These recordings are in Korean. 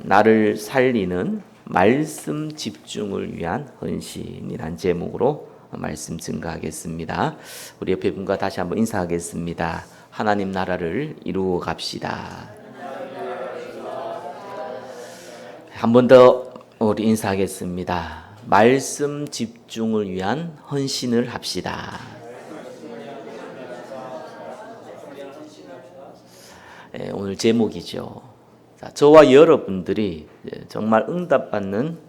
나를 살리는 말씀 집중을 위한 헌신이란 제목으로 말씀 증거하겠습니다. 우리 옆에 분과 다시 한번 인사하겠습니다. 하나님 나라를 이루어 갑시다. 한 번 더 우리 인사하겠습니다. 말씀 집중을 위한 헌신을 합시다. 오늘 제목이죠. 저와 여러분들이 정말 응답받는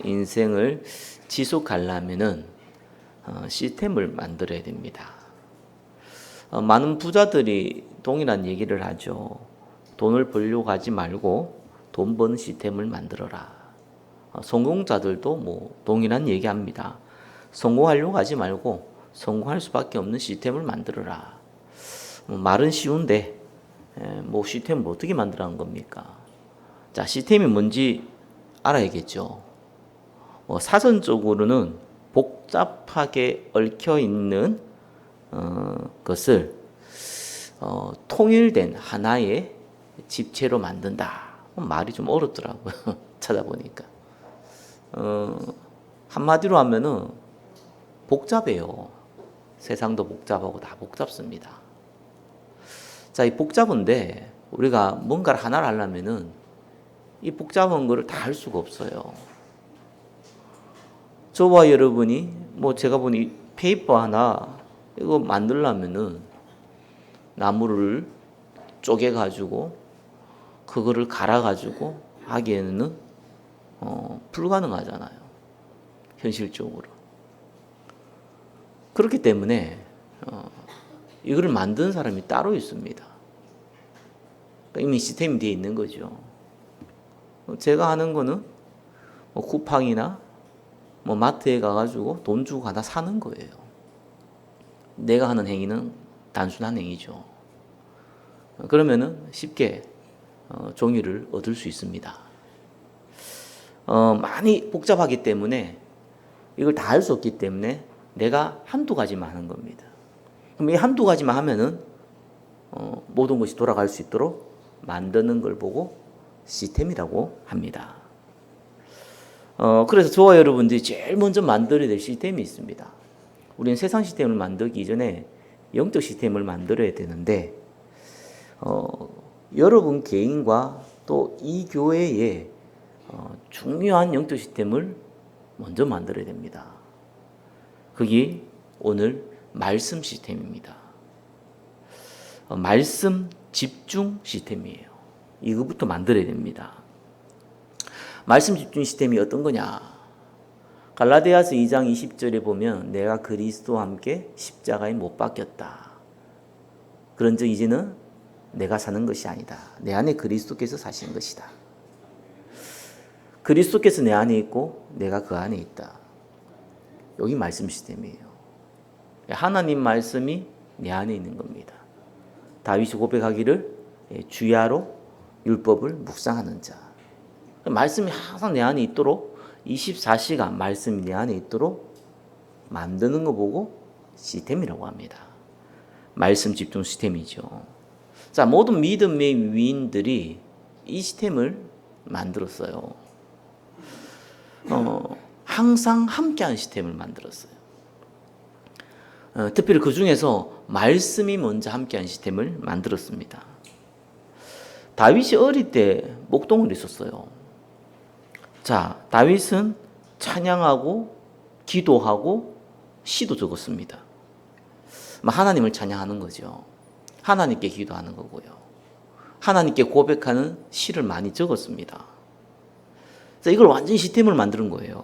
인생을 지속하려면은 시스템을 만들어야 됩니다. 많은 부자들이 동일한 얘기를 하죠. 돈을 벌려고 하지 말고 돈 버는 시스템을 만들어라. 성공자들도 동일한 얘기합니다. 성공하려고 하지 말고 성공할 수밖에 없는 시스템을 만들어라. 말은 쉬운데 시스템을 어떻게 만들라는 겁니까? 자, 시스템이 뭔지 알아야겠죠. 사전적으로는 복잡하게 얽혀 있는 것을 통일된 하나의 집체로 만든다. 말이 좀 어렵더라고요. 찾아보니까. 한마디로 하면은 복잡해요. 세상도 복잡하고 다 복잡습니다. 자, 이 복잡한데 우리가 뭔가를 하나를 하려면은 이 복잡한 거를 다 할 수가 없어요. 저와 여러분이 제가 보니 페이퍼 하나 이거 만들려면은 나무를 쪼개 가지고 그거를 갈아 가지고 하기에는 불가능하잖아요. 현실적으로. 그렇기 때문에 이거를 만든 사람이 따로 있습니다. 이미 시스템이 되어 있는 거죠. 제가 하는 거는 쿠팡이나 마트에 가가지고 돈 주고 하나 사는 거예요. 내가 하는 행위는 단순한 행위죠. 그러면은 쉽게 종이를 얻을 수 있습니다. 많이 복잡하기 때문에 이걸 다 할 수 없기 때문에 내가 한두 가지만 하는 겁니다. 그럼 이 한두 가지만 하면은 모든 것이 돌아갈 수 있도록 만드는 걸 보고 시스템이라고 합니다. 그래서 저와 여러분들이 제일 먼저 만들어야 될 시스템이 있습니다. 우리는 세상 시스템을 만들기 이전에 영적 시스템을 만들어야 되는데 여러분 개인과 또 이 교회에 중요한 영적 시스템을 먼저 만들어야 됩니다. 그게 오늘 말씀 시스템입니다. 말씀 집중 시스템이에요. 이거부터 만들어야 됩니다. 말씀 집중 시스템이 어떤 거냐? 갈라디아서 2장 20절에 보면 내가 그리스도와 함께 십자가에 못 박혔다. 그런즉 이제는 내가 사는 것이 아니다. 내 안에 그리스도께서 사시는 것이다. 그리스도께서 내 안에 있고 내가 그 안에 있다. 여기 말씀 시스템이에요. 하나님 말씀이 내 안에 있는 겁니다. 다윗이 고백하기를 주야로 율법을 묵상하는 자. 말씀이 항상 내 안에 있도록 24시간 말씀이 내 안에 있도록 만드는 거 보고 시스템이라고 합니다. 말씀 집중 시스템이죠. 자, 모든 믿음의 위인들이 이 시스템을 만들었어요. 항상 함께하는 시스템을 만들었어요. 특별히 그 중에서 말씀이 먼저 함께하는 시스템을 만들었습니다. 다윗이 어릴 때 목동을 있었어요. 자, 다윗은 찬양하고 기도하고 시도 적었습니다. 하나님을 찬양하는 거죠. 하나님께 기도하는 거고요. 하나님께 고백하는 시를 많이 적었습니다. 자, 이걸 완전히 시스템을 만드는 거예요.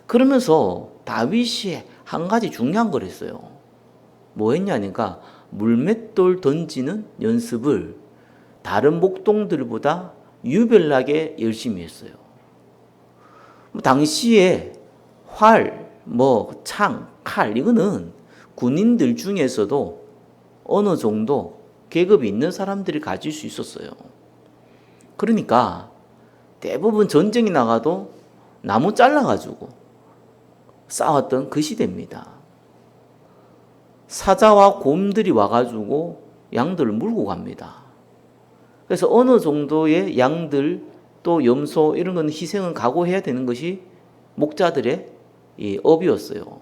그러면서 다윗이 한 가지 중요한 걸 했어요. 뭐 했냐니까 물맷돌 던지는 연습을 다른 목동들보다 유별나게 열심히 했어요. 당시에 활, 창, 칼 이거는 군인들 중에서도 어느 정도 계급이 있는 사람들이 가질 수 있었어요. 그러니까 대부분 전쟁이 나가도 나무 잘라가지고 싸웠던 그 시대입니다. 사자와 곰들이 와가지고 양들을 물고 갑니다. 그래서 어느 정도의 양들 또 염소 이런 건 희생은 각오해야 되는 것이 목자들의 이 업이었어요.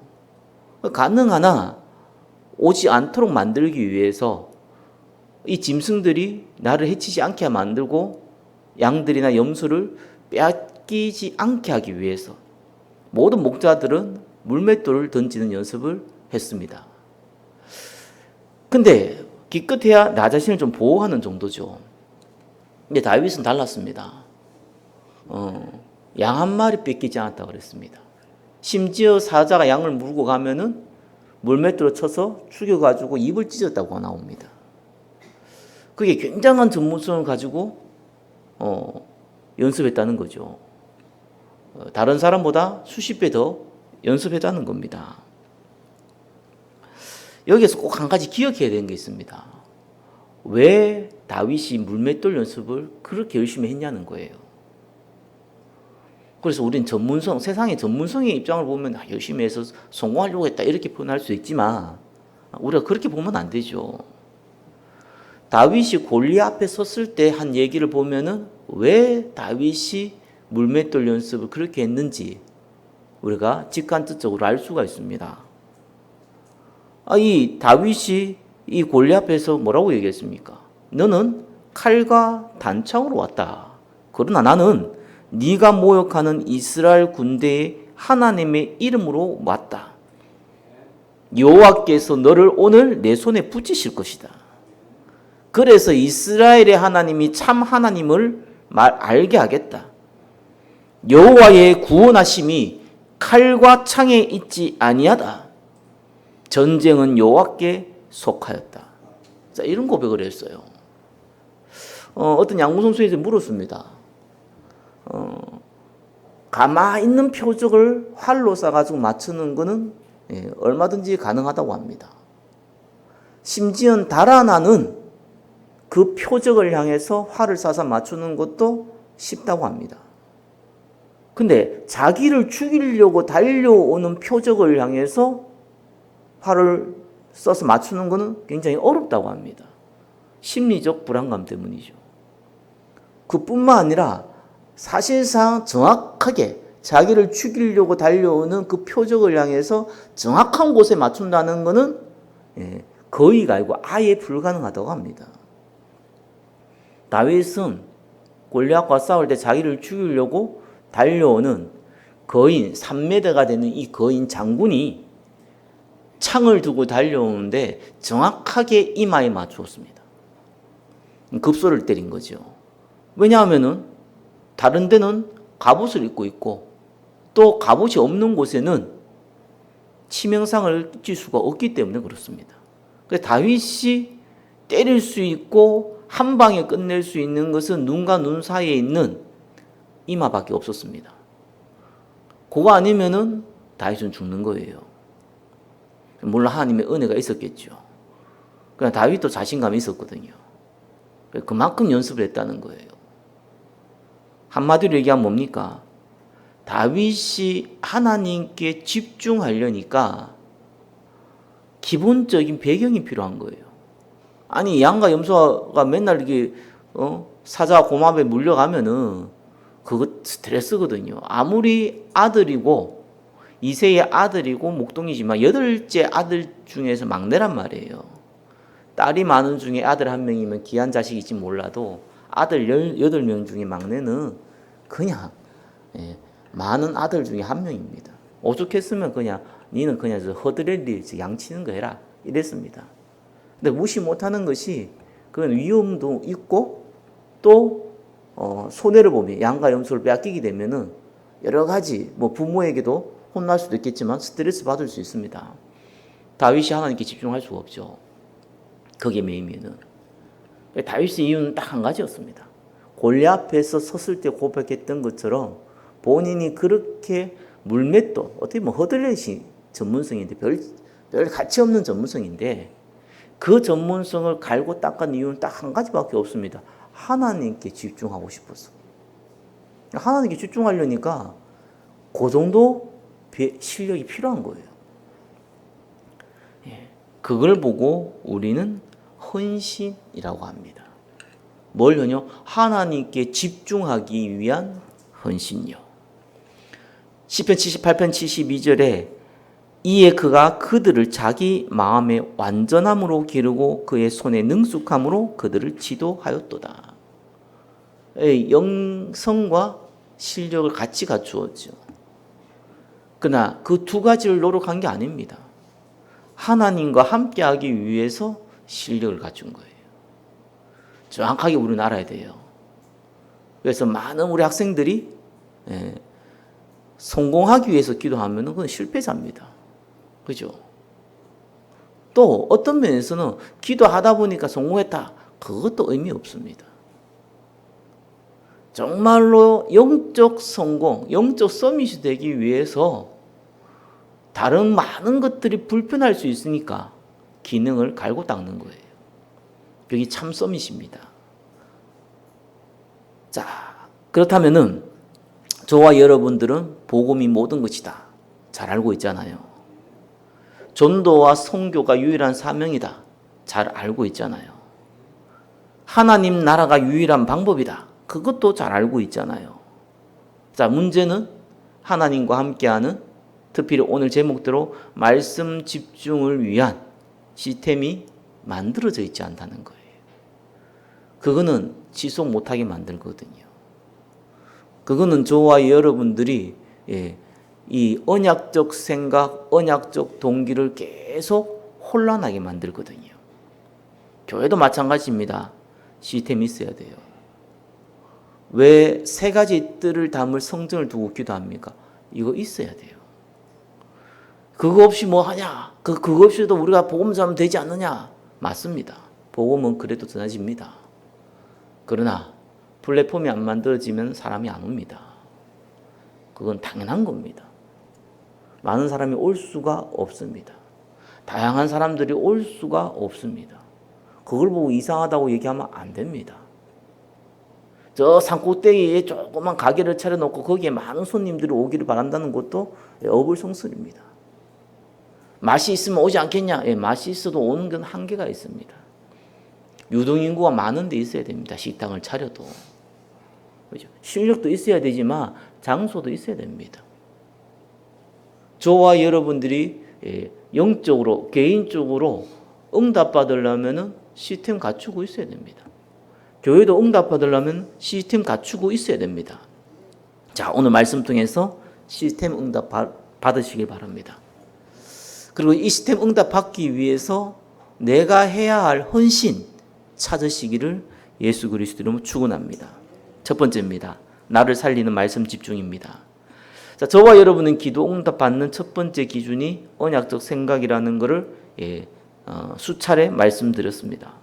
가능하나 오지 않도록 만들기 위해서 이 짐승들이 나를 해치지 않게 만들고 양들이나 염소를 빼앗기지 않게 하기 위해서 모든 목자들은 물맷돌을 던지는 연습을 했습니다. 근데 기껏해야 나 자신을 좀 보호하는 정도죠. 근데 다윗은 달랐습니다. 양 한 마리 뺏기지 않았다고 그랬습니다. 심지어 사자가 양을 물고 가면은 물맷돌로 쳐서 죽여가지고 입을 찢었다고 나옵니다. 그게 굉장한 전문성을 가지고 연습했다는 거죠. 다른 사람보다 수십 배 더 연습했다는 겁니다. 여기에서 꼭 한 가지 기억해야 되는 게 있습니다. 왜 다윗이 물맷돌 연습을 그렇게 열심히 했냐는 거예요. 그래서 우리는 세상의 전문성의 입장을 보면 열심히 해서 성공하려고 했다 이렇게 표현할 수 있지만 우리가 그렇게 보면 안 되죠. 다윗이 골리앗 앞에 섰을 때 한 얘기를 보면은 왜 다윗이 물맷돌 연습을 그렇게 했는지 우리가 직간접적으로 알 수가 있습니다. 이 다윗이 이 골리앗 앞에서 뭐라고 얘기했습니까? 너는 칼과 단창으로 왔다. 그러나 나는 네가 모욕하는 이스라엘 군대의 하나님의 이름으로 왔다. 여호와께서 너를 오늘 내 손에 붙이실 것이다. 그래서 이스라엘의 하나님이 참 하나님을 알게 하겠다. 여호와의 구원하심이 칼과 창에 있지 아니하다. 전쟁은 여호와께 속하였다. 자, 이런 고백을 했어요. 어떤 양궁 선수에게 물었습니다. 가만히 있는 표적을 활로 쏴가지고 맞추는 것은 얼마든지 가능하다고 합니다. 심지어 달아나는 그 표적을 향해서 활을 쏴서 맞추는 것도 쉽다고 합니다. 근데 자기를 죽이려고 달려오는 표적을 향해서 활을 쏴서 맞추는 것은 굉장히 어렵다고 합니다. 심리적 불안감 때문이죠. 그뿐만 아니라 사실상 정확하게 자기를 죽이려고 달려오는 그 표적을 향해서 정확한 곳에 맞춘다는 것은 거의가 아니고 아예 불가능하다고 합니다. 다윗은 골리앗과 싸울 때 자기를 죽이려고 달려오는 거인 3m가 되는 이 거인 장군이 창을 두고 달려오는데 정확하게 이마에 맞추었습니다. 급소를 때린 거죠. 왜냐하면은 다른 데는 갑옷을 입고 있고 또 갑옷이 없는 곳에는 치명상을 끼칠 수가 없기 때문에 그렇습니다. 그래서 다윗이 때릴 수 있고 한 방에 끝낼 수 있는 것은 눈과 눈 사이에 있는 이마밖에 없었습니다. 그거 아니면은 다윗은 죽는 거예요. 물론 하나님의 은혜가 있었겠죠. 그러나 다윗도 자신감이 있었거든요. 그만큼 연습을 했다는 거예요. 한마디로 얘기하면 뭡니까? 다윗이 하나님께 집중하려니까 기본적인 배경이 필요한 거예요. 아니 양과 염소가 맨날 이렇게 사자 고맙에 물려가면은 그거 스트레스거든요. 아무리 아들이고 이세의 아들이고 목동이지만 8째 아들 중에서 막내란 말이에요. 딸이 많은 중에 아들 한 명이면 귀한 자식이지 몰라도 아들 18명 중에 막내는 그냥 많은 아들 중에 한 명입니다. 오죽했으면 그냥 니는 그냥 허드렛리 양치는 거 해라 이랬습니다. 근데 무시 못하는 것이 그건 위험도 있고 또 손해를 보면 양과 염소를 빼앗기게 되면은 여러 가지 부모에게도 혼날 수도 있겠지만 스트레스 받을 수 있습니다. 다윗이 하나님께 집중할 수가 없죠. 거기에 매이면은. 다윗의 이유는 딱 한 가지였습니다. 골리앗 앞에서 섰을 때 고백했던 것처럼 본인이 그렇게 물맷돌, 어떻게 보면 허들렛이 전문성인데 별 가치 없는 전문성인데 그 전문성을 갈고 닦은 이유는 딱 한 가지밖에 없습니다. 하나님께 집중하고 싶어서. 하나님께 집중하려니까 그 정도 실력이 필요한 거예요. 그걸 보고 우리는 헌신이라고 합니다. 뭘요? 하나님께 집중하기 위한 헌신이요. 시편 78편 72절에 이에 그가 그들을 자기 마음의 완전함으로 기르고 그의 손의 능숙함으로 그들을 지도하였도다. 영성과 실력을 같이 갖추었죠. 그러나 그 두 가지를 노력한 게 아닙니다. 하나님과 함께하기 위해서 실력을 갖춘 거예요. 정확하게 우리는 알아야 돼요. 그래서 많은 우리 학생들이 성공하기 위해서 기도하면 그건 실패자입니다. 그죠? 또 어떤 면에서는 기도하다 보니까 성공했다. 그것도 의미 없습니다. 정말로 영적 성공, 영적 서밋이 되기 위해서 다른 많은 것들이 불편할 수 있으니까 기능을 갈고 닦는 거예요. 여기 참 서밋입니다. 자, 그렇다면은 저와 여러분들은 복음이 모든 것이다. 잘 알고 있잖아요. 전도와 선교가 유일한 사명이다. 잘 알고 있잖아요. 하나님 나라가 유일한 방법이다. 그것도 잘 알고 있잖아요. 자, 문제는 하나님과 함께하는 특별히 오늘 제목대로 말씀 집중을 위한 시스템이 만들어져 있지 않다는 거예요. 그거는 지속 못하게 만들거든요. 그거는 저와 여러분들이 이 언약적 생각, 언약적 동기를 계속 혼란하게 만들거든요. 교회도 마찬가지입니다. 시스템이 있어야 돼요. 왜 세 가지 뜰을 담을 성전을 두고 기도합니까? 이거 있어야 돼요. 그거 없이 뭐 하냐? 그거 없이도 우리가 복음 전하면 되지 않느냐? 맞습니다. 복음은 그래도 전해집니다. 그러나 플랫폼이 안 만들어지면 사람이 안 옵니다. 그건 당연한 겁니다. 많은 사람이 올 수가 없습니다. 다양한 사람들이 올 수가 없습니다. 그걸 보고 이상하다고 얘기하면 안 됩니다. 저 산꼭대기에 조그만 가게를 차려놓고 거기에 많은 손님들이 오기를 바란다는 것도 어불성설입니다. 맛이 있으면 오지 않겠냐? 맛이 있어도 오는 건 한계가 있습니다. 유동인구가 많은 데 있어야 됩니다. 식당을 차려도. 그렇죠? 실력도 있어야 되지만 장소도 있어야 됩니다. 저와 여러분들이 영적으로, 개인적으로 응답받으려면 시스템 갖추고 있어야 됩니다. 교회도 응답받으려면 시스템 갖추고 있어야 됩니다. 자, 오늘 말씀 통해서 시스템 응답 받으시길 바랍니다. 그리고 이 시스템 응답 받기 위해서 내가 해야 할 헌신 찾으시기를 예수 그리스도 이름으로 축원합니다. 첫 번째입니다. 나를 살리는 말씀 집중입니다. 자, 저와 여러분은 기도 응답 받는 첫 번째 기준이 언약적 생각이라는 것을 수차례 말씀드렸습니다.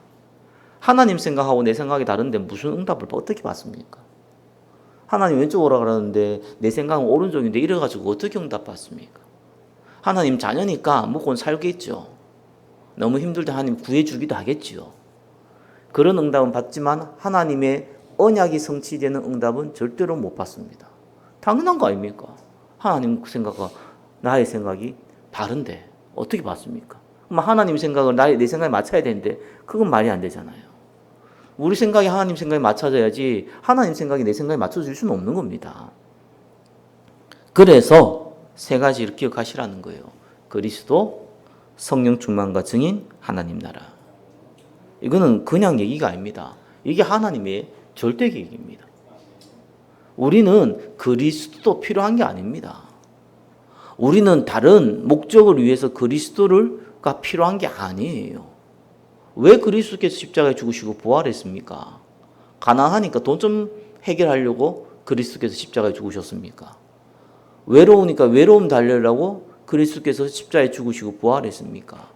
하나님 생각하고 내 생각이 다른데 무슨 응답을 어떻게 받습니까? 하나님 왼쪽으로 그러는데 내 생각은 오른쪽인데 이래가지고 어떻게 응답 받습니까? 하나님 자녀니까 먹고는 살겠죠. 너무 힘들 때 하나님 구해주기도 하겠지요. 그런 응답은 받지만 하나님의 언약이 성취되는 응답은 절대로 못 받습니다. 당연한 거 아닙니까? 하나님 생각과 나의 생각이 다른데 어떻게 받습니까? 그럼 하나님 생각을 내 생각에 맞춰야 되는데 그건 말이 안 되잖아요. 우리 생각이 하나님 생각에 맞춰져야지 하나님 생각이 내 생각에 맞춰질 수는 없는 겁니다. 그래서 세 가지를 기억하시라는 거예요. 그리스도, 성령 충만과 증인, 하나님 나라. 이거는 그냥 얘기가 아닙니다. 이게 하나님의 절대 계획입니다. 우리는 그리스도도 필요한 게 아닙니다. 우리는 다른 목적을 위해서 그리스도가 필요한 게 아니에요. 왜 그리스도께서 십자가에 죽으시고 부활했습니까? 가난하니까 돈 좀 해결하려고 그리스도께서 십자가에 죽으셨습니까? 외로우니까 외로움 달래려고 그리스도께서 십자가에 죽으시고 부활했습니까?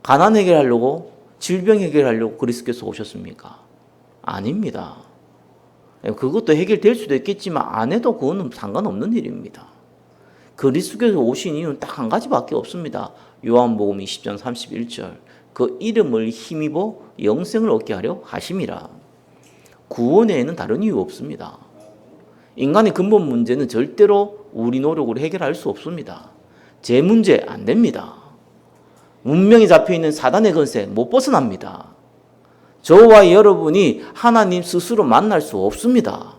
가난 해결하려고, 질병 해결하려고 그리스도께서 오셨습니까? 아닙니다. 그것도 해결될 수도 있겠지만 안 해도 그거는 상관없는 일입니다. 그리스도께서 오신 이유는 딱 한 가지밖에 없습니다. 요한복음 20장 31절. 그 이름을 힘입어 영생을 얻게 하려 하심이라. 구원 외에는 다른 이유 없습니다. 인간의 근본 문제는 절대로 우리 노력으로 해결할 수 없습니다. 제 문제 안 됩니다. 문명이 잡혀있는 사단의 건세 못 벗어납니다. 저와 여러분이 하나님 스스로 만날 수 없습니다.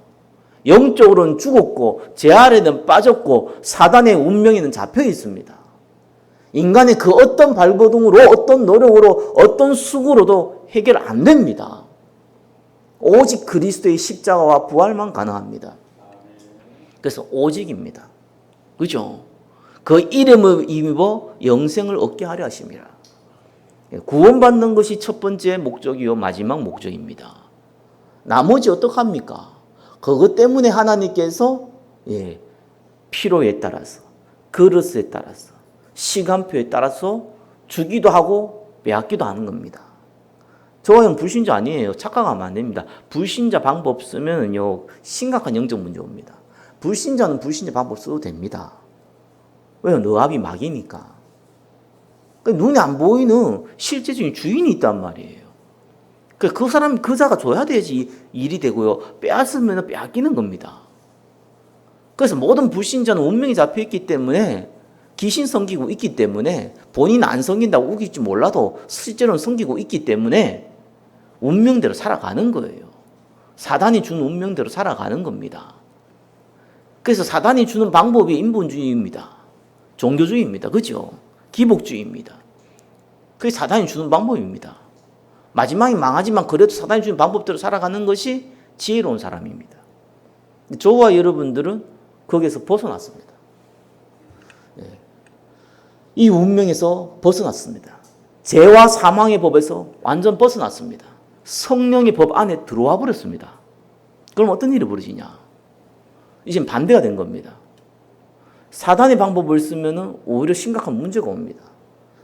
영적으로는 죽었고 제 아래는 빠졌고 사단의 운명에는 잡혀 있습니다. 인간의 그 어떤 발버둥으로 어떤 노력으로 어떤 수고로도 해결 안 됩니다. 오직 그리스도의 십자가와 부활만 가능합니다. 그래서 오직입니다. 그죠? 그 이름을 입어 영생을 얻게 하려 하십니다. 구원받는 것이 첫 번째 목적이요 마지막 목적입니다. 나머지 어떡합니까? 그것 때문에 하나님께서 필요에 따라서 그릇에 따라서 시간표에 따라서 주기도 하고 빼앗기도 하는 겁니다. 저와 형 불신자 아니에요. 착각하면 안 됩니다. 불신자 방법 쓰면요 심각한 영적 문제 옵니다. 불신자는 불신자 방법 써도 됩니다. 왜요? 너 앞이 막이니까. 눈에 안 보이는 실제적인 주인이 있단 말이에요. 그 사람, 그자가 줘야 되지 일이 되고요. 빼앗으면 빼앗기는 겁니다. 그래서 모든 불신자는 운명이 잡혀 있기 때문에 귀신 섬기고 있기 때문에 본인 안 섬긴다고 우길지 몰라도 실제로는 섬기고 있기 때문에 운명대로 살아가는 거예요. 사단이 주는 운명대로 살아가는 겁니다. 그래서 사단이 주는 방법이 인본주의입니다. 종교주의입니다. 그죠? 기복주의입니다. 그게 사단이 주는 방법입니다. 마지막에 망하지만 그래도 사단이 주는 방법대로 살아가는 것이 지혜로운 사람입니다. 저와 여러분들은 거기에서 벗어났습니다. 이 운명에서 벗어났습니다. 죄와 사망의 법에서 완전 벗어났습니다. 성령의 법 안에 들어와 버렸습니다. 그럼 어떤 일이 벌어지냐? 이제 반대가 된 겁니다. 사단의 방법을 쓰면 오히려 심각한 문제가 옵니다.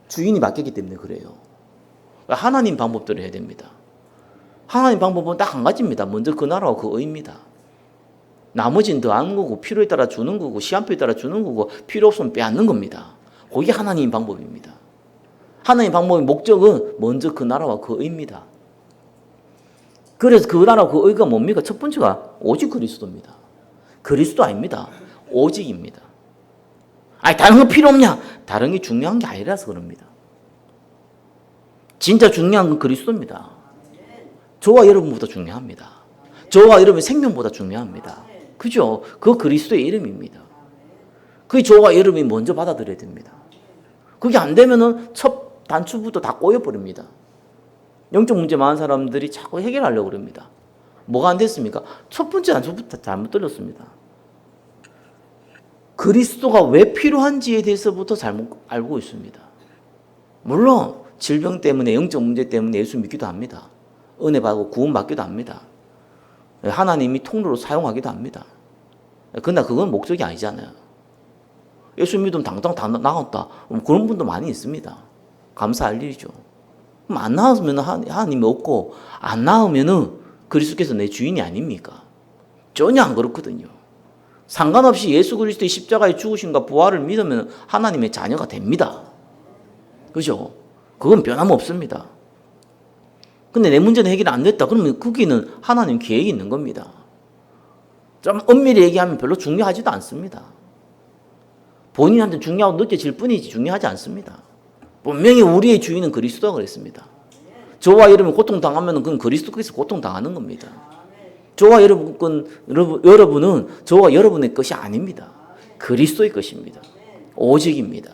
주인이 바뀌기 때문에 그래요. 하나님 방법대로 해야 됩니다. 하나님 방법은 딱 한 가지입니다. 먼저 그 나라와 그 의입니다. 나머지는 더 하는 거고 필요에 따라 주는 거고 시간표에 따라 주는 거고 필요 없으면 빼앗는 겁니다. 그게 하나님 방법입니다. 하나님 방법의 목적은 먼저 그 나라와 그 의입니다. 그래서 그 나라와 그 의가 뭡니까? 첫 번째가 오직 그리스도입니다. 그리스도 아닙니다. 오직입니다. 아니 다른 거 필요 없냐? 다른 게 중요한 게 아니라서 그럽니다. 진짜 중요한 건 그리스도입니다. 저와 여러분보다 중요합니다. 저와 여러분의 생명보다 중요합니다. 그죠? 그 그리스도의 이름입니다. 그게 저와 여러분이 먼저 받아들여야 됩니다. 그게 안 되면은 첫 단추부터 다 꼬여버립니다. 영적 문제 많은 사람들이 자꾸 해결하려고 그럽니다. 뭐가 안 됐습니까? 첫 번째 단추부터 잘못 들렸습니다. 그리스도가 왜 필요한지에 대해서부터 잘못 알고 있습니다. 물론 질병 때문에 영적 문제 때문에 예수 믿기도 합니다. 은혜 받고 구원 받기도 합니다. 하나님이 통로로 사용하기도 합니다. 그러나 그건 목적이 아니잖아요. 예수 믿으면 당장 나갔다. 그런 분도 많이 있습니다. 감사할 일이죠. 그럼 안 나으면 하나님이 없고 안 나으면 그리스도께서 내 주인이 아닙니까? 전혀 안 그렇거든요. 상관없이 예수 그리스도의 십자가의 죽으심과 부활을 믿으면 하나님의 자녀가 됩니다. 그죠? 그건 변함없습니다. 근데 내 문제는 해결 안 됐다. 그러면 거기는 하나님 계획이 있는 겁니다. 좀 엄밀히 얘기하면 별로 중요하지도 않습니다. 본인한테 중요하고 느껴질 뿐이지 중요하지 않습니다. 분명히 우리의 주인은 그리스도가 그랬습니다. 저와 여러분 고통당하면 그건 그리스도께서 고통당하는 겁니다. 저와 여러분은 저와 여러분의 것이 아닙니다. 그리스도의 것입니다. 오직입니다.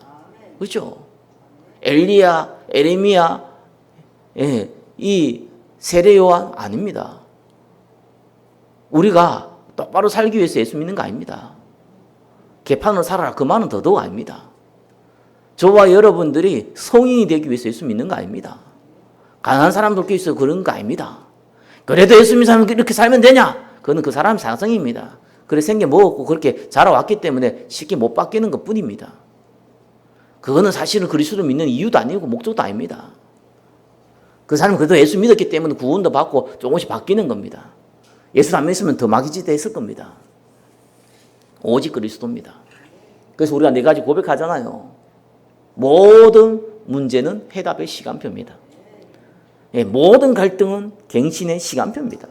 그렇죠? 엘리야, 에레미야, 이 세례 요한 아닙니다. 우리가 똑바로 살기 위해서 예수 믿는 거 아닙니다. 개판으로 살아라 그 말은 더더욱 아닙니다. 저와 여러분들이 성인이 되기 위해서 예수 믿는 거 아닙니다. 가난한 사람들 위해서 그런 거 아닙니다. 그래도 예수 믿는 사람은 이렇게 살면 되냐? 그건 그 사람 상성입니다. 그래 생겨 먹었고 그렇게 자라왔기 때문에 쉽게 못 바뀌는 것 뿐입니다. 그거는 사실은 그리스도를 믿는 이유도 아니고 목적도 아닙니다. 그 사람은 그래도 예수 믿었기 때문에 구원도 받고 조금씩 바뀌는 겁니다. 예수 안 믿으면 더 마귀짓 했을 겁니다. 오직 그리스도입니다. 그래서 우리가 네 가지 고백하잖아요. 모든 문제는 해답의 시간표입니다. 모든 갈등은 갱신의 시간표입니다.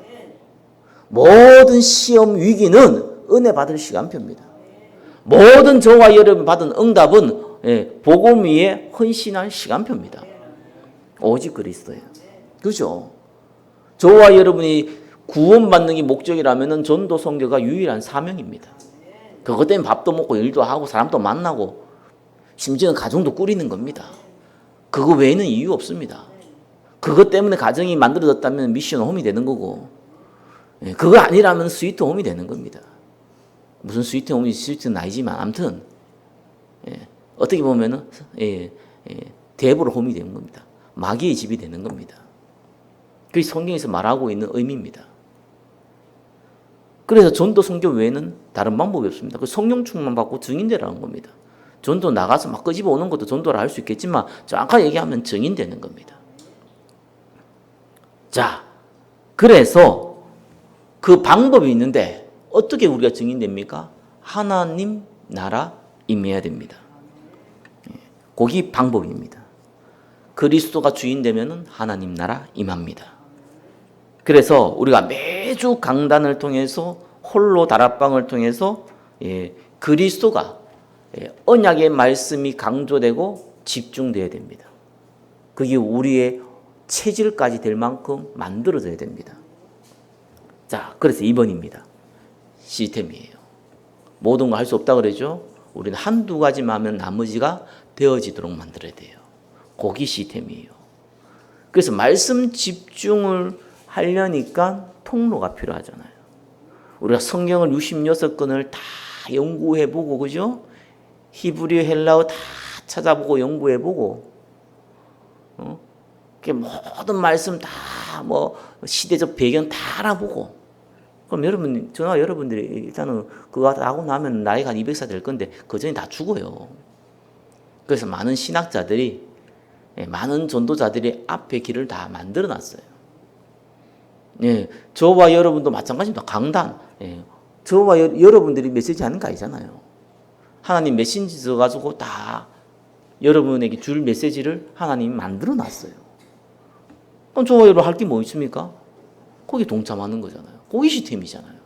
모든 시험 위기는 은혜 받을 시간표입니다. 모든 저와 여러분 받은 응답은 복음 위에 헌신할 시간표입니다. 오직 그리스도예요. 그죠? 저와 여러분이 구원받는 게 목적이라면 전도 선교가 유일한 사명입니다. 그것 때문에 밥도 먹고 일도 하고 사람도 만나고 심지어는 가정도 꾸리는 겁니다. 그거 외에는 이유 없습니다. 그것 때문에 가정이 만들어졌다면 미션 홈이 되는 거고, 그거 아니라면 스위트 홈이 되는 겁니다. 무슨 스위트 홈이 스위트는 아니지만 아무튼 어떻게 보면은 데브로 홈이 되는 겁니다. 마귀의 집이 되는 겁니다. 그게 성경에서 말하고 있는 의미입니다. 그래서 전도 선교 외에는 다른 방법이 없습니다. 그 성령 충만 받고 증인되라는 겁니다. 전도 나가서 막 끄집어 오는 것도 전도를 할 수 있겠지만 정확하게 얘기하면 증인되는 겁니다. 자, 그래서 그 방법이 있는데 어떻게 우리가 증인됩니까? 하나님 나라 임해야 됩니다. 거기 방법입니다. 그리스도가 주인 되면은 하나님 나라 임합니다. 그래서 우리가 매주 강단을 통해서 홀로 다락방을 통해서 그리스도가 언약의 말씀이 강조되고 집중돼야 됩니다. 그게 우리의 체질까지 될 만큼 만들어져야 됩니다. 자, 그래서 2번입니다. 시스템이에요. 모든 거 할 수 없다 그러죠. 우리는 한두 가지만 하면 나머지가 되어지도록 만들어야 돼요. 그게 시스템이에요. 그래서 말씀 집중을 하려니까 통로가 필요하잖아요. 우리가 성경을 66권을 다 연구해보고, 그죠? 히브리어, 헬라어 다 찾아보고 연구해보고, 모든 말씀 다 뭐 시대적 배경 다 알아보고, 그럼 여러분, 저나 여러분들이 일단은 그거 하고 나면 나이가 한 200살 될 건데 그 전에 다 죽어요. 그래서 많은 신학자들이, 많은 전도자들이 앞에 길을 다 만들어놨어요. 저와 여러분도 마찬가지입니다. 강단. 저와 여러분들이 메시지 하는 거 아니잖아요. 하나님 메신지 써가지고 다 여러분에게 줄 메시지를 하나님이 만들어놨어요. 그럼 저와 여러분 할 게 뭐 있습니까? 거기 동참하는 거잖아요. 거기 시스템이잖아요.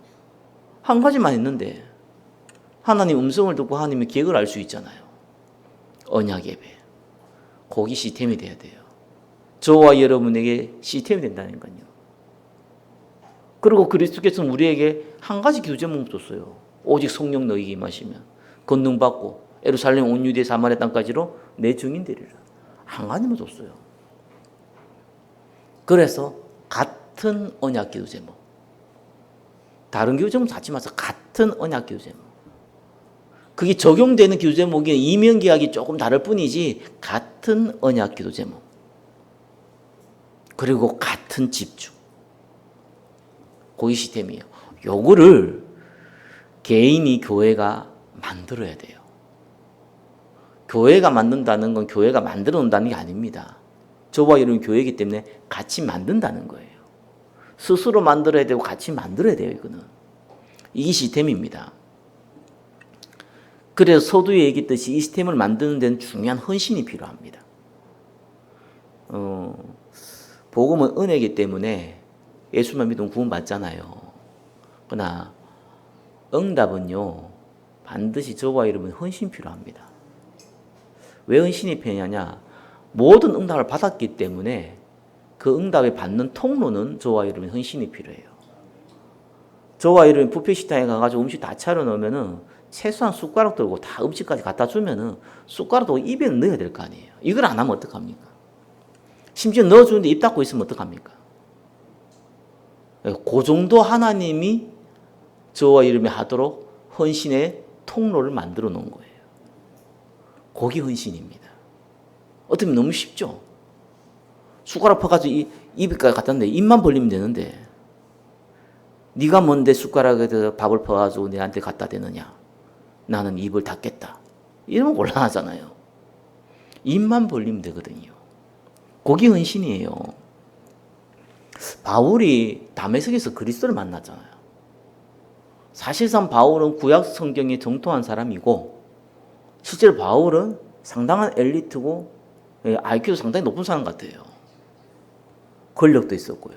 한 가지만 했는데 하나님 음성을 듣고 하나님의 계획을 알 수 있잖아요. 언약 예배. 거기 시스템이 돼야 돼요. 저와 여러분에게 시스템이 된다니까요. 그리고 그리스도께서는 우리에게 한 가지 기도 제목 줬어요. 오직 성령 너희에게 임하시면 권능 받고 예루살렘 온 유대 사마리아 땅까지로 내 증인 되리라. 한 가지만 줬어요. 그래서 같은 언약 기도 제목. 다른 기도 제목 찾지 마서 같은 언약 기도 제목. 그게 적용되는 기도 제목이 이면 계약이 조금 다를 뿐이지 같은 언약 기도 제목. 그리고 같은 집중. 그게 시스템이에요. 요거를 개인이 교회가 만들어야 돼요. 교회가 만든다는 건 교회가 만들어 놓는다는 게 아닙니다. 저와 여러분 교회이기 때문에 같이 만든다는 거예요. 스스로 만들어야 되고 같이 만들어야 돼요. 이거는. 이게 시스템입니다. 그래서 서두에 얘기했듯이 이 시스템을 만드는 데는 중요한 헌신이 필요합니다. 복음은 은혜이기 때문에 예수만 믿으면 구원받잖아요. 그러나 응답은요, 반드시 저와 여러분 헌신 필요합니다. 왜 헌신이 필요하냐? 모든 응답을 받았기 때문에 그 응답에 받는 통로는 저와 여러분 헌신이 필요해요. 저와 여러분 뷔페 식당에 가가지고 음식 다 차려놓으면은 최소한 숟가락 들고 다 음식까지 갖다 주면은 숟가락도 입에 넣어야 될 거 아니에요. 이걸 안 하면 어떡합니까? 심지어 넣어주는데 입 닫고 있으면 어떡합니까? 그 정도 하나님이 저와 여러분이 하도록 헌신의 통로를 만들어 놓은 거예요. 그게 헌신입니다. 어떻게 보면 너무 쉽죠? 숟가락 퍼가지고 입에까지 갖다 놨는데 입만 벌리면 되는데 네가 뭔데 숟가락에다 밥을 퍼가지고 내한테 갖다 대느냐? 나는 입을 닫겠다. 이러면 곤란하잖아요. 입만 벌리면 되거든요. 그게 헌신이에요. 바울이 다메섹에서 그리스도를 만났잖아요. 사실상 바울은 구약 성경에 정통한 사람이고 실제로 바울은 상당한 엘리트고 IQ도 상당히 높은 사람 같아요. 권력도 있었고요.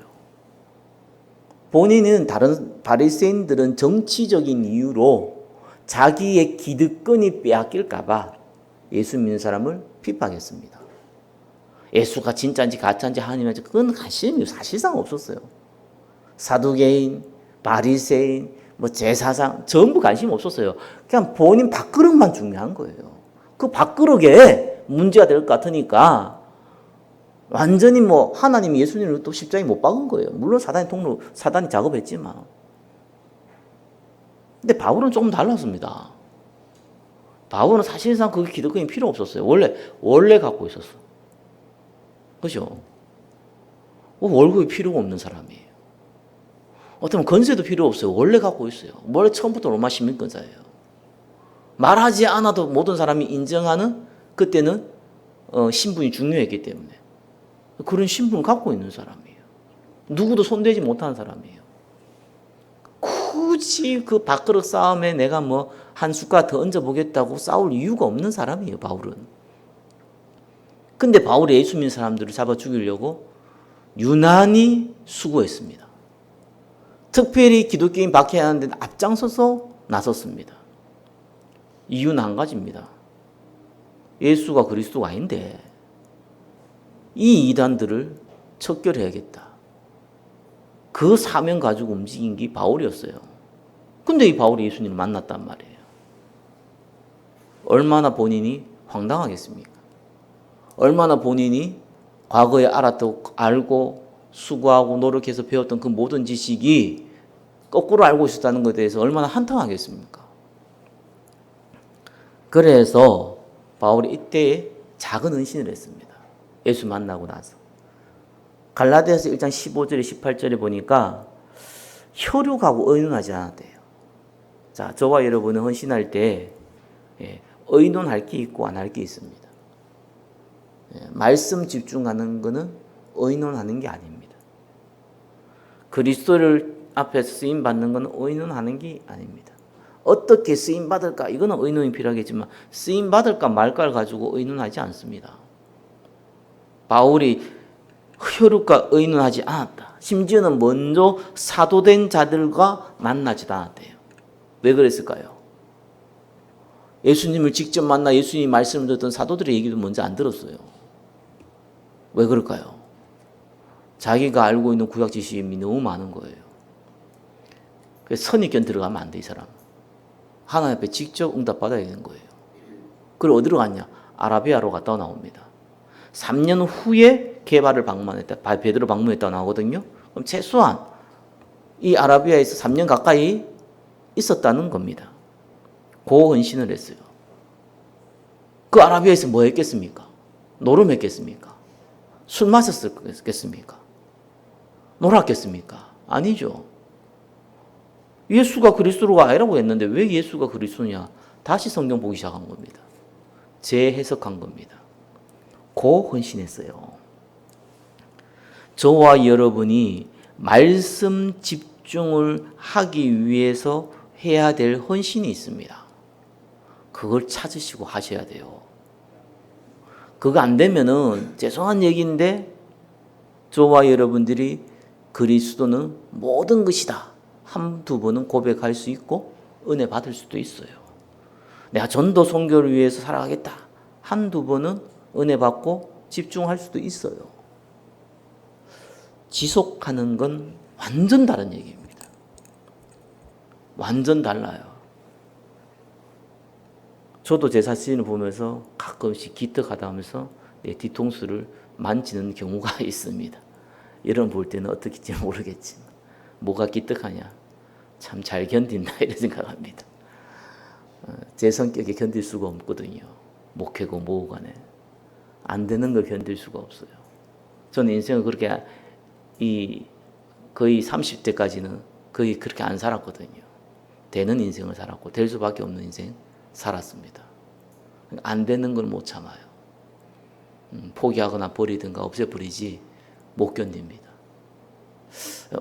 본인은 다른 바리새인들은 정치적인 이유로 자기의 기득권이 빼앗길까봐 예수 믿는 사람을 핍박했습니다. 예수가 진짜인지 가짜인지 하나님한테 그건 관심이 사실상 없었어요. 사두개인, 바리새인, 뭐 제사장 전부 관심 없었어요. 그냥 본인 밥그릇만 중요한 거예요. 그 밥그릇에 문제가 될 것 같으니까 완전히 뭐 하나님이 예수님을 또 십자가에 못 박은 거예요. 물론 사단이 작업했지만. 근데 바울은 조금 달랐습니다. 바울은 사실상 그 기득권이 필요 없었어요. 원래 갖고 있었어. 그죠? 월급이 필요가 없는 사람이에요. 어쩌면 건세도 필요 없어요. 원래 갖고 있어요. 원래 처음부터 로마 시민권자예요. 말하지 않아도 모든 사람이 인정하는 그때는 신분이 중요했기 때문에 그런 신분을 갖고 있는 사람이에요. 누구도 손대지 못하는 사람이에요. 굳이 그 밥그릇 싸움에 내가 뭐 한 숟가락 더 얹어보겠다고 싸울 이유가 없는 사람이에요, 바울은. 근데 바울이 예수 믿는 사람들을 잡아 죽이려고 유난히 수고했습니다. 특별히 기독교인 박해야 하는데 앞장서서 나섰습니다. 이유는 한 가지입니다. 예수가 그리스도가 아닌데 이 이단들을 척결해야겠다. 그 사명 가지고 움직인 게 바울이었어요. 근데 이 바울이 예수님을 만났단 말이에요. 얼마나 본인이 황당하겠습니까? 얼마나 본인이 과거에 알고 수고하고 노력해서 배웠던 그 모든 지식이 거꾸로 알고 있었다는 것에 대해서 얼마나 한탄하겠습니까? 그래서 바울이 이때 작은 은신을 했습니다. 예수 만나고 나서. 갈라디아서 1장 15절에 18절에 보니까 혈육하고 의논하지 않았대요. 자, 저와 여러분은 헌신할 때 의논할 게 있고 안 할 게 있습니다. 말씀 집중하는 것은 의논하는 게 아닙니다. 그리스도를 앞에서 쓰임 받는 것은 의논하는 게 아닙니다. 어떻게 쓰임 받을까? 이거는 의논이 필요하겠지만 쓰임 받을까 말까를 가지고 의논하지 않습니다. 바울이 혈육과 의논하지 않았다. 심지어는 먼저 사도된 자들과 만나지도 않았대요. 왜 그랬을까요? 예수님을 직접 만나 예수님이 말씀을 듣던 사도들의 얘기도 먼저 안 들었어요. 왜 그럴까요? 자기가 알고 있는 구약 지식이 너무 많은 거예요. 그래서 선입견 들어가면 안 돼, 이 사람. 하나님 앞에 직접 응답받아야 되는 거예요. 그리고 어디로 갔냐? 아라비아로 갔다 나옵니다. 3년 후에 게바를 방문했다. 베드로 방문했다 나오거든요. 그럼 최소한 이 아라비아에서 3년 가까이 있었다는 겁니다. 고헌신을 했어요. 그 아라비아에서 뭐 했겠습니까? 노름했겠습니까? 술 마셨겠습니까? 놀았겠습니까? 아니죠. 예수가 그리스도가 아니라고 했는데 왜 예수가 그리스도냐? 다시 성경 보기 시작한 겁니다. 재해석한 겁니다. 고헌신했어요. 저와 여러분이 말씀 집중을 하기 위해서 해야 될 헌신이 있습니다. 그걸 찾으시고 하셔야 돼요. 그거 안 되면은 죄송한 얘기인데 저와 여러분들이 그리스도는 모든 것이다. 한두 번은 고백할 수 있고 은혜 받을 수도 있어요. 내가 전도 선교를 위해서 살아가겠다. 한두 번은 은혜 받고 집중할 수도 있어요. 지속하는 건 완전 다른 얘기입니다. 완전 달라요. 저도 제 자신을 보면서 가끔씩 기특하다 하면서 내 뒤통수를 만지는 경우가 있습니다. 이런 볼 때는 어떻게 할지 모르겠지만 뭐가 기특하냐? 참 잘 견딘다 이런 생각합니다. 제 성격에 견딜 수가 없거든요. 목회고 뭐고 간에 안 되는 걸 견딜 수가 없어요. 저는 인생을 그렇게 거의 30대까지는 거의 그렇게 안 살았거든요. 되는 인생을 살았고 될 수밖에 없는 인생 살았습니다. 안 되는 걸 못 참아요. 포기하거나 버리든가 없애버리지 못 견딥니다.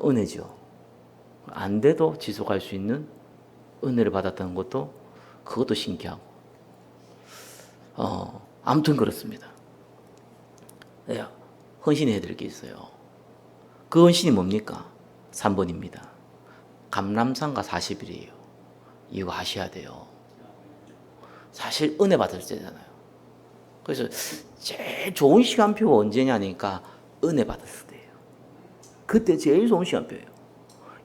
은혜죠. 안 돼도 지속할 수 있는 은혜를 받았다는 것도 그것도 신기하고 아무튼 그렇습니다. 헌신해야 될 게 있어요. 그 헌신이 뭡니까? 3번입니다. 감람산가 40일이에요. 이거 하셔야 돼요. 사실 은혜 받을 때잖아요. 그래서 제일 좋은 시간표가 언제냐니까 은혜 받았을 때예요. 그때 제일 좋은 시간표예요.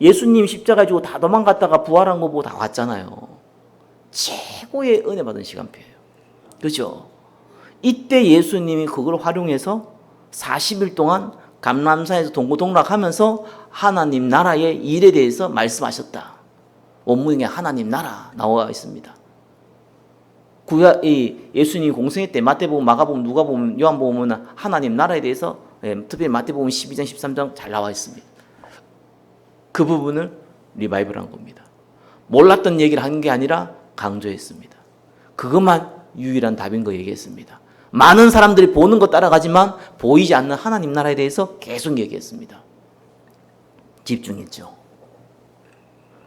예수님 십자가 지고 다 도망갔다가 부활한 거 보고 다 왔잖아요. 최고의 은혜 받은 시간표예요. 그렇죠? 이때 예수님이 그걸 활용해서 40일 동안 감람산에서 동고동락하면서 하나님 나라의 일에 대해서 말씀하셨다. 원문에 하나님 나라 나와 있습니다. 예수님이 공생애 때 마태복음, 마가복음, 누가복음, 요한복음은 하나님 나라에 대해서 특별히 마태복음 12장, 13장 잘 나와 있습니다. 그 부분을 리바이벌한 겁니다. 몰랐던 얘기를 한 게 아니라 강조했습니다. 그것만 유일한 답인 거 얘기했습니다. 많은 사람들이 보는 거 따라가지만 보이지 않는 하나님 나라에 대해서 계속 얘기했습니다. 집중했죠.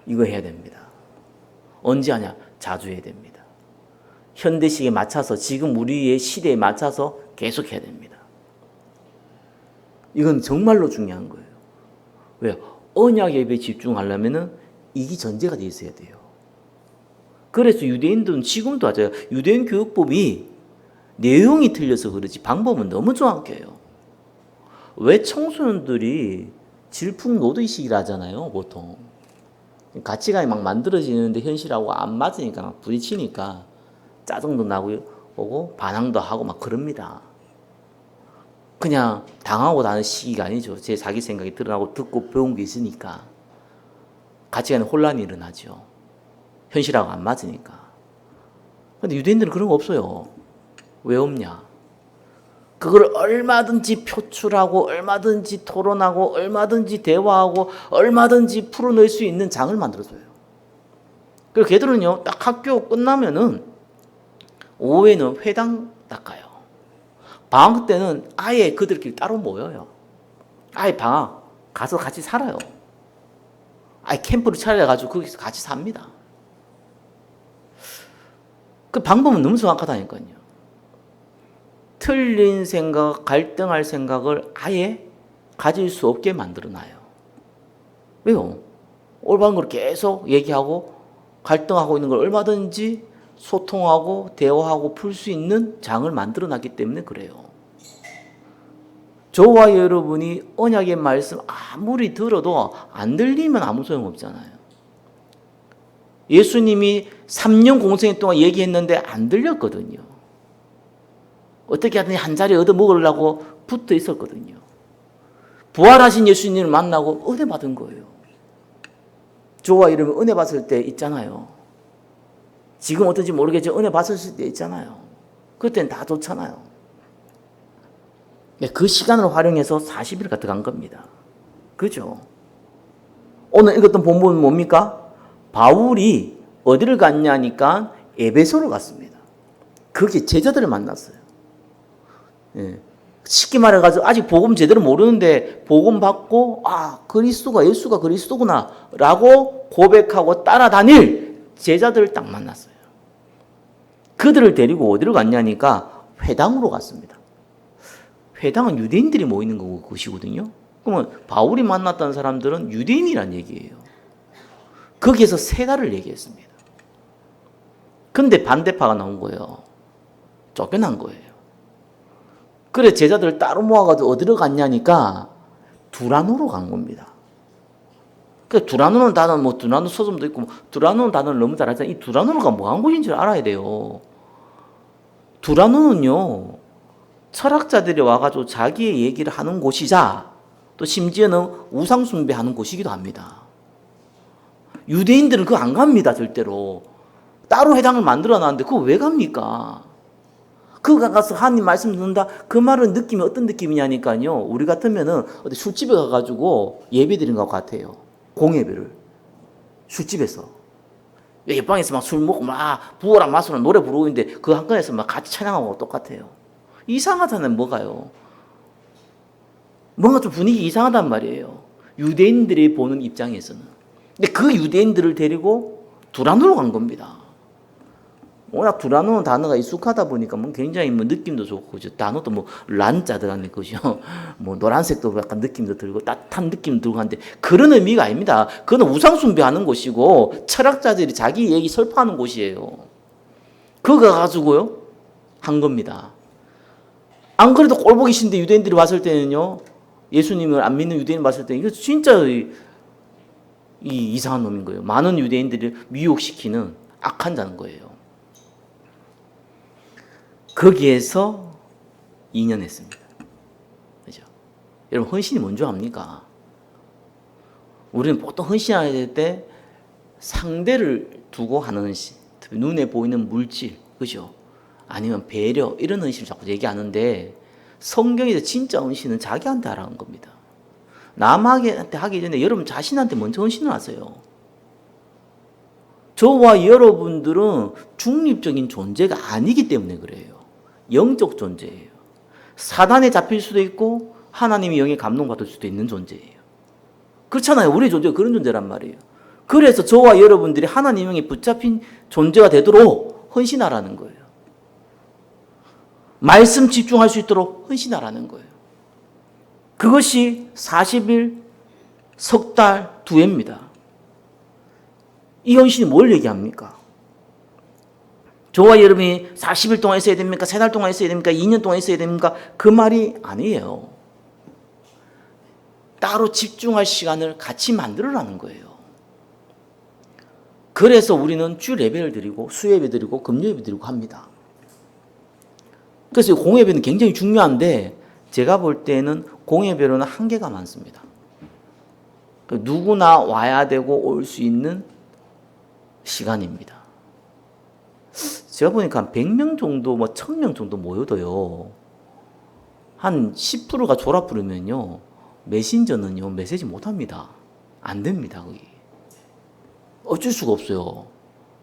이거 해야 됩니다. 언제 하냐? 자주 해야 됩니다. 현대식에 맞춰서 지금 우리의 시대에 맞춰서 계속 해야 됩니다. 이건 정말로 중요한 거예요. 왜요? 언약 예배에 집중하려면은 이게 전제가 돼 있어야 돼요. 그래서 유대인들은 지금도 하죠. 유대인 교육법이 내용이 틀려서 그렇지 방법은 너무 정확해요. 왜 청소년들이 질풍노도의식이라 하잖아요, 보통. 가치관이 막 만들어지는데 현실하고 안 맞으니까 막 부딪히니까 짜증도 나고 오고 반항도 하고 막 그럽니다. 그냥 당하고 나는 시기가 아니죠. 제 자기 생각이 드러나고 듣고 배운 게 있으니까 가치관에 혼란이 일어나죠. 현실하고 안 맞으니까. 근데 유대인들은 그런 거 없어요. 왜 없냐? 그걸 얼마든지 표출하고 얼마든지 토론하고 얼마든지 대화하고 얼마든지 풀어낼 수 있는 장을 만들어줘요. 그리고 걔들은요, 딱 학교 끝나면은 오후에는 회당 닦아요. 방학 때는 아예 그들끼리 따로 모여요. 아예 방학 가서 같이 살아요. 아예 캠프를 차려가지고 거기서 같이 삽니다. 그 방법은 너무 정확하다니까요. 틀린 생각, 갈등할 생각을 아예 가질 수 없게 만들어놔요. 왜요? 올바른 걸 계속 얘기하고 갈등하고 있는 걸 얼마든지 소통하고 대화하고 풀 수 있는 장을 만들어놨기 때문에 그래요. 저와 여러분이 언약의 말씀 아무리 들어도 안 들리면 아무 소용없잖아요. 예수님이 3년 공생애 동안 얘기했는데 안 들렸거든요. 어떻게 하든지 한 자리 얻어 먹으려고 붙어 있었거든요. 부활하신 예수님을 만나고 은혜 받은 거예요. 저와 여러분 은혜 받을 때 있잖아요. 지금 어떤지 모르겠지만 은혜 받을 때 있잖아요. 그때는 다 좋잖아요. 그 시간을 활용해서 40일가 들어간 겁니다. 그죠? 오늘 읽었던 본문은 뭡니까? 바울이 어디를 갔냐니까 에베소를 갔습니다. 거기에 제자들을 만났어요. 쉽게 말해가지고 아직 복음 제대로 모르는데 복음 받고 그리스도가 예수가 그리스도구나 라고 고백하고 따라다닐 제자들을 딱 만났어요. 그들을 데리고 어디로 갔냐니까 회당으로 갔습니다. 회당은 유대인들이 모이는 곳이거든요. 그러면 바울이 만났던 사람들은 유대인이란 얘기예요. 거기에서 세 달을 얘기했습니다. 근데 반대파가 나온 거예요. 쫓겨난 거예요. 그래 제자들을 따로 모아가지고 어디로 갔냐니까 두라노로 간 겁니다. 그 두라노는 단어 두라노 서점도 있고 두라노는 단어를 너무 잘 알잖아요. 이 두라노가 뭐한 곳인 줄 알아야 돼요. 두라노는요 철학자들이 와가지고 자기의 얘기를 하는 곳이자 또 심지어는 우상 숭배하는 곳이기도 합니다. 유대인들은 그거 안 갑니다. 절대로. 따로 회당을 만들어놨는데 그거 왜 갑니까? 그거 가서 하나님 말씀 듣는다. 그 말은 느낌이 어떤 느낌이냐니까요. 우리 같으면은 어디 술집에 가가지고 예배 드린 것 같아요. 공예배를. 술집에서. 옆방에서 막 술 먹고 막 부어랑 마술랑 노래 부르고 있는데 그 한간에서 막 같이 찬양하고 똑같아요. 이상하잖아요. 뭐가요? 뭔가 좀 분위기 이상하단 말이에요. 유대인들이 보는 입장에서는. 근데 그 유대인들을 데리고 두란노로 간 겁니다. 워낙 두라노는 단어가 익숙하다 보니까 굉장히 느낌도 좋고, 단어도 란자 들어가는 것이요. 노란색도 약간 느낌도 들고, 따뜻한 느낌도 들고 하는데, 그런 의미가 아닙니다. 그건 우상숭배하는 곳이고, 철학자들이 자기 얘기 설파하는 곳이에요. 그거 가지고요, 한 겁니다. 안 그래도 꼴보기 싫은데 유대인들이 봤을 때는요, 예수님을 안 믿는 유대인이 봤을 때, 이거 진짜 이 이상한 놈인 거예요. 많은 유대인들을 미혹시키는 악한 자인 거예요. 거기에서 2년 했습니다. 그죠? 여러분, 헌신이 뭔지 압니까? 우리는 보통 헌신할 때 상대를 두고 하는 헌신, 눈에 보이는 물질, 그죠? 아니면 배려, 이런 헌신을 자꾸 얘기하는데, 성경에서 진짜 헌신은 자기한테 하라는 겁니다. 남에게 하기 전에 여러분 자신한테 먼저 헌신을 하세요. 저와 여러분들은 중립적인 존재가 아니기 때문에 그래요. 영적 존재예요. 사단에 잡힐 수도 있고 하나님의 영에 감동받을 수도 있는 존재예요. 그렇잖아요. 우리의 존재가 그런 존재란 말이에요. 그래서 저와 여러분들이 하나님의 영에 붙잡힌 존재가 되도록 헌신하라는 거예요. 말씀 집중할 수 있도록 헌신하라는 거예요. 그것이 40일, 석 달, 두 해입니다. 이 헌신이 뭘 얘기합니까? 저와 여러분이 40일 동안 있어야 됩니까? 3달 동안 있어야 됩니까? 2년 동안 있어야 됩니까? 그 말이 아니에요. 따로 집중할 시간을 같이 만들어라는 거예요. 그래서 우리는 주 예배를 드리고 수예배 드리고 금요예배 드리고 합니다. 그래서 공예배는 굉장히 중요한데 제가 볼 때는 공예배로는 한계가 많습니다. 누구나 와야 되고 올 수 있는 시간입니다. 제가 보니까 한 100명 정도, 1000명 정도 모여도요, 한 10%가 졸아 부르면요, 메신저는요, 메시지 못 합니다. 안 됩니다, 거기. 어쩔 수가 없어요.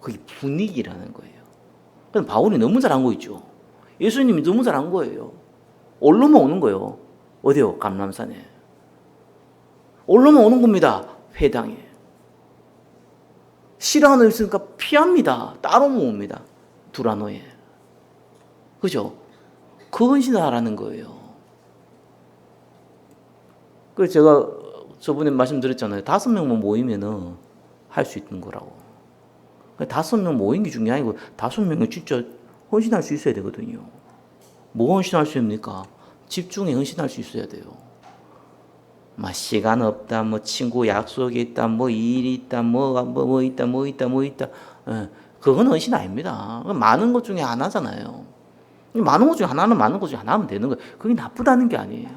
그게 분위기라는 거예요. 그럼 바울이 너무 잘한 거 있죠. 예수님이 너무 잘한 거예요. 올로만 오는 거예요. 어디요? 감람산에. 올로만 오는 겁니다. 회당에. 싫어하는 일 있으니까 피합니다. 따로 모읍니다. 두라노에. 그죠? 그 헌신을 하라는 거예요. 그래서 제가 저번에 말씀드렸잖아요. 5명만 모이면은 할 수 있는 거라고. 5명 모인 게 중요한 게 아니고 5명은 진짜 헌신할 수 있어야 되거든요. 뭐 헌신할 수 있습니까? 집중에 헌신할 수 있어야 돼요. 시간 없다, 친구 약속이 있다, 일이 있다, 뭐 있다. 그건 헌신 아닙니다. 많은 것 중에 하나잖아요. 많은 것 중에 하나는 많은 것 중에 하나 하면 되는 거예요. 그게 나쁘다는 게 아니에요.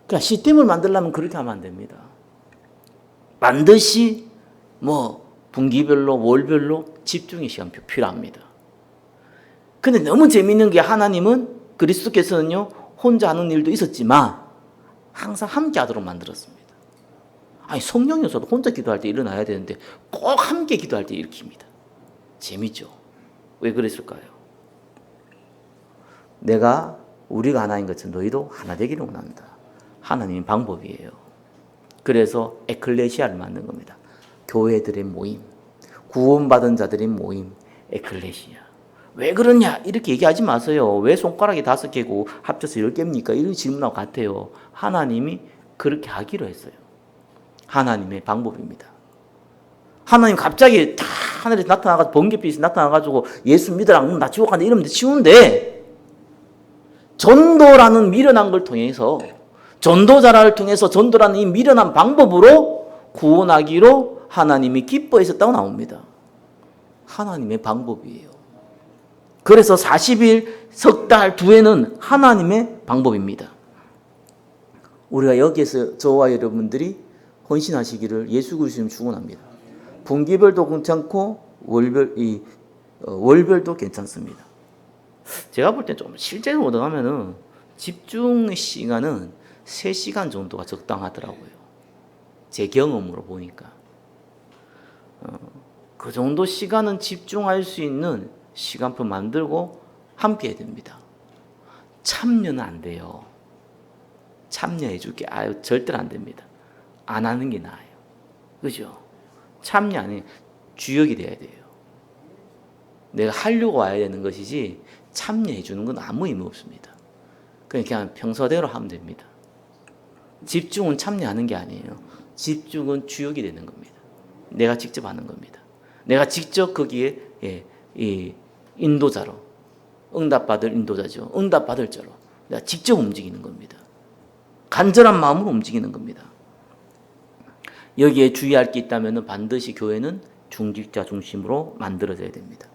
그러니까 시스템을 만들려면 그렇게 하면 안 됩니다. 반드시 분기별로, 월별로 집중의 시간 필요합니다. 근데 너무 재밌는 게 하나님은 그리스도께서는요, 혼자 하는 일도 있었지만 항상 함께 하도록 만들었습니다. 아니, 성령이어서도 혼자 기도할 때 일어나야 되는데 꼭 함께 기도할 때 일으킵니다. 재밌죠? 왜 그랬을까요? 우리가 하나인 것처럼 너희도 하나 되기를 원한다. 하나님의 방법이에요. 그래서 에클레시아를 만든 겁니다. 교회들의 모임, 구원받은 자들의 모임, 에클레시아. 왜 그러냐? 이렇게 얘기하지 마세요. 왜 손가락이 5개고 합쳐서 10개입니까? 이런 질문하고 같아요. 하나님이 그렇게 하기로 했어요. 하나님의 방법입니다. 하나님 갑자기 다 하늘에서 나타나가지고 번개빛이 나타나가지고 예수 믿으라, 나 지옥 간다 이러면 쉬운데, 전도라는 미련한 걸 통해서, 전도자를 통해서 전도라는 이 미련한 방법으로 구원하기로 하나님이 기뻐하셨다고 나옵니다. 하나님의 방법이에요. 그래서 40일, 석 달, 두 해는 하나님의 방법입니다. 우리가 여기에서 저와 여러분들이 헌신하시기를 예수 그리스도님 축원합니다. 분기별도 괜찮고 월별도 괜찮습니다. 제가 볼 때 좀 실제로 얻어가면은 집중 시간은 3시간 정도가 적당하더라고요. 제 경험으로 보니까. 그 정도 시간은 집중할 수 있는 시간표 만들고 함께 해야 됩니다. 참여는 안 돼요. 참여해 줄게. 절대로 안 됩니다. 안 하는 게 나아요. 그죠? 참여 아니, 주역이 돼야 돼요. 내가 하려고 와야 되는 것이지 참여해 주는 건 아무 의미 없습니다. 그냥 평소대로 하면 됩니다. 집중은 참여하는 게 아니에요. 집중은 주역이 되는 겁니다. 내가 직접 하는 겁니다. 내가 직접 거기에 이 인도자로, 응답받을 인도자죠. 응답받을 자로 내가 직접 움직이는 겁니다. 간절한 마음으로 움직이는 겁니다. 여기에 주의할 게 있다면 반드시 교회는 중직자 중심으로 만들어져야 됩니다.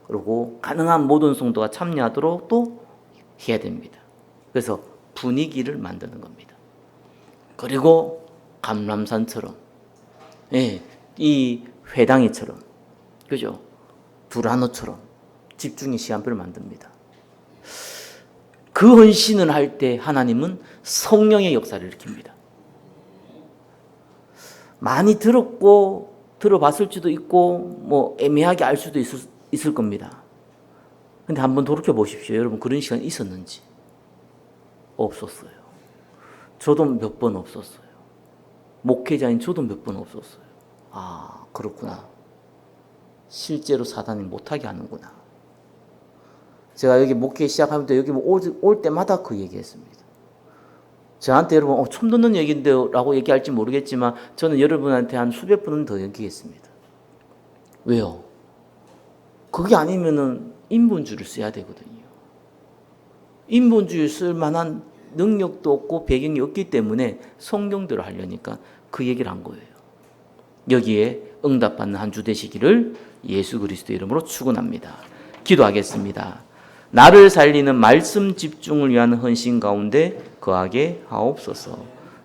그리고 가능한 모든 성도가 참여하도록 또 해야 됩니다. 그래서 분위기를 만드는 겁니다. 그리고 감람산처럼, 이 회당이처럼, 그죠? 두라노처럼 집중의 시간표를 만듭니다. 그 헌신을 할 때 하나님은 성령의 역사를 일으킵니다. 많이 들었고 들어봤을지도 있고 뭐 애매하게 알 수도 있을 겁니다. 근데 한번 돌이켜 보십시오. 여러분 그런 시간이 있었는지. 없었어요. 저도 몇 번 없었어요. 목회자인 저도 몇 번 없었어요. 아, 그렇구나. 실제로 사단이 못하게 하는구나. 제가 여기 목회 시작하면서 여기 올 때마다 그 얘기했습니다. 저한테 여러분 처음 듣는 얘기인데요 라고 얘기할지 모르겠지만 저는 여러분한테 한 수백 번은 더 얘기했습니다. 왜요? 그게 아니면은 인본주의를 써야 되거든요. 인본주의 쓸 만한 능력도 없고 배경이 없기 때문에 성경대로 하려니까 그 얘기를 한 거예요. 여기에 응답받는 한 주 되시기를 예수 그리스도 이름으로 축원합니다. 기도하겠습니다. 나를 살리는 말씀 집중을 위한 헌신 가운데 거하게 하옵소서.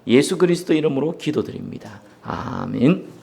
예수 그리스도 이름으로 기도드립니다. 아멘.